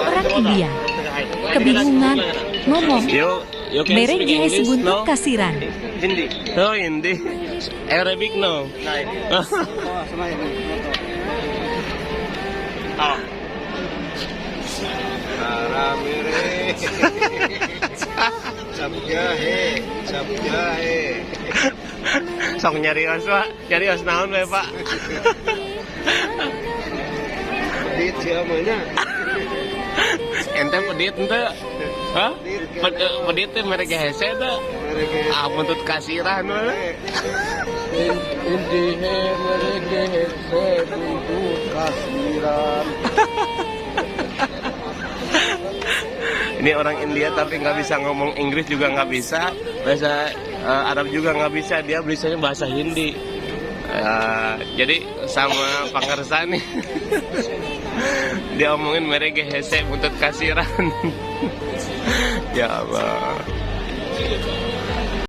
orang India. Kebingungan, ngomong, You can merek speak jahe English, sebuntut no? kasiran. Hindi. Oh, hindi. Arabic, no? Ah. Aramire. Sabjahe. Sabjahe. Sok nyarios, Pak. Nyarios naon we, Pak? Di mana? Ente pedit ente? Hah? Pedit teh merek hese teh. Ah, buntut kasiran we. Indihe mereke hese buntut kasiran. Ini orang India tapi nggak bisa ngomong Inggris juga nggak bisa, bahasa Arab juga nggak bisa, dia bisanya bahasa Hindi. Jadi sama pangersa nih, dia omongin mereka hese buntut kasiran. Ya Allah.